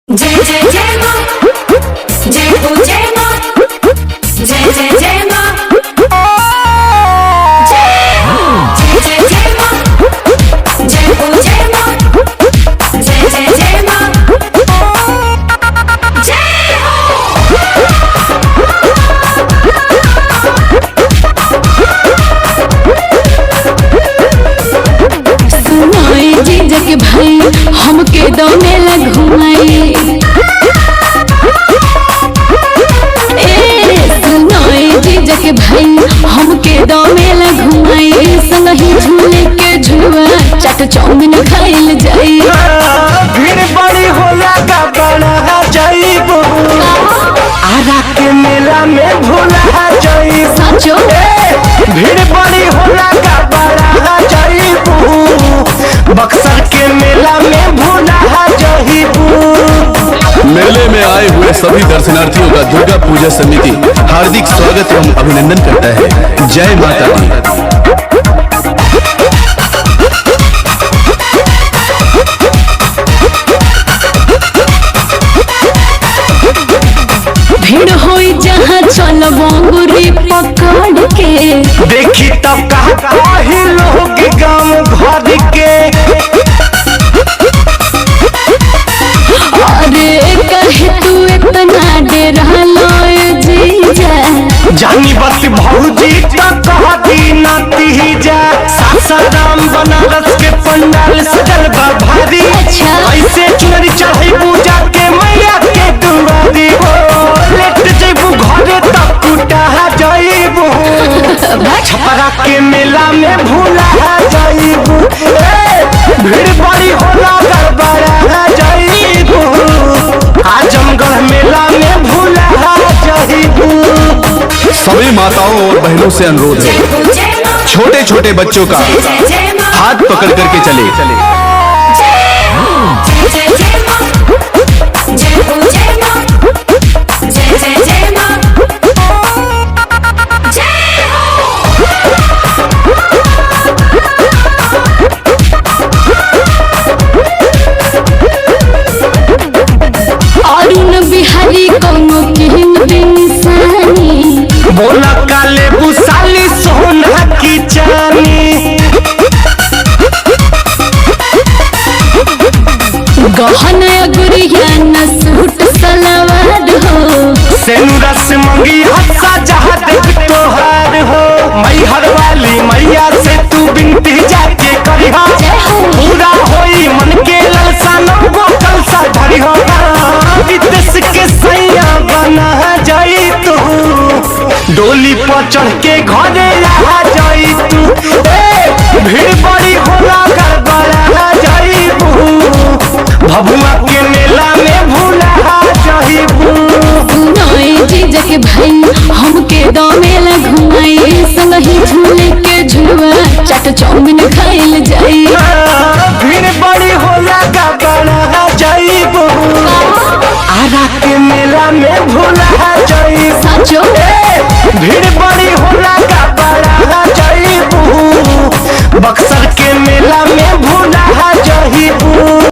जय जय जय मां, जय हो जय मां, जय जय जय मां, जय जय जय मां, जय हो जय मां, जय जय जय मां, जय हो। सुनाई जीजा के भाई हमके दौड़ेला घुमाई। सुनाई जीजा के भाई हमके दौड़ेला घुमाई। संगही झूले के झुलवा चाट चाउमीन खाइल जाई। भीड़ बड़ी होला का बड़ा जाइबो आरा के मेला में भूला जाइबो। साचो भीड़ बड़ी होला का बड़ा जाइबो बक्सर के मेला में भूला जाइबो। मेले में आए हुए सभी दर्शनार्थियों का दुर्गा पूजा समिति हार्दिक स्वागत एवं अभिनंदन करता है। जय माता दी। भीड़ होई जहाँ चल बंगुरी पकड़ के। देखी तब कही लोग गाँव घर के अरे कहे तू इतना डरलो जीजा। जानी बस भौजी तो कह दी नाती जा। सासाराम बनारस के पंडाल सजल बा भारी। अच्छा। ऐसे चुनरी चढ़ी पूजा के मैया के दुआरी हो। लेट जइबू घरे तब कुटा जाइबू छपरा के मेला में भूला जाइबू। भीड़ बड़ी होला गड़बड़ा जाइबू आजमगढ़ मेला में भूला जाइबू। सभी माताओं और बहनों से अनुरोध है, छोटे छोटे बच्चों का हाथ पकड़ करके चले। अरुण बिहारी कौनो किन इंसानी। बोला काले बुसाली सोना की चानी। गहना गुड़िया न सूट सलवार हो। सेनुरा से मंगी हफ्सा जहाँ देख तोहार हो। मैहर वाली मैया से तू बिनती जाके करिहा। पूरा होई मन के ललसा नंगो कलसा धरिहा। विदेश के सैया बना जाई तू डोली पर चढ़ के घरे आ जाई तू। भीड़ बड़ी होला गड़बड़ा जाइबू भभुआ के मेला में भूला जाइबू। सुनाई जीजा के भाई हमके दौड़ेला घुमाई। संगही झूले के झुलवा चाट चाउमीन खाइल जाई। भीड़ बड़ी होला का बड़ा जाइबू आरा के मेला में भूला जाइबू। साचो भीड़ बड़ी होला का बड़ा जाइबू बक्सर के मेला में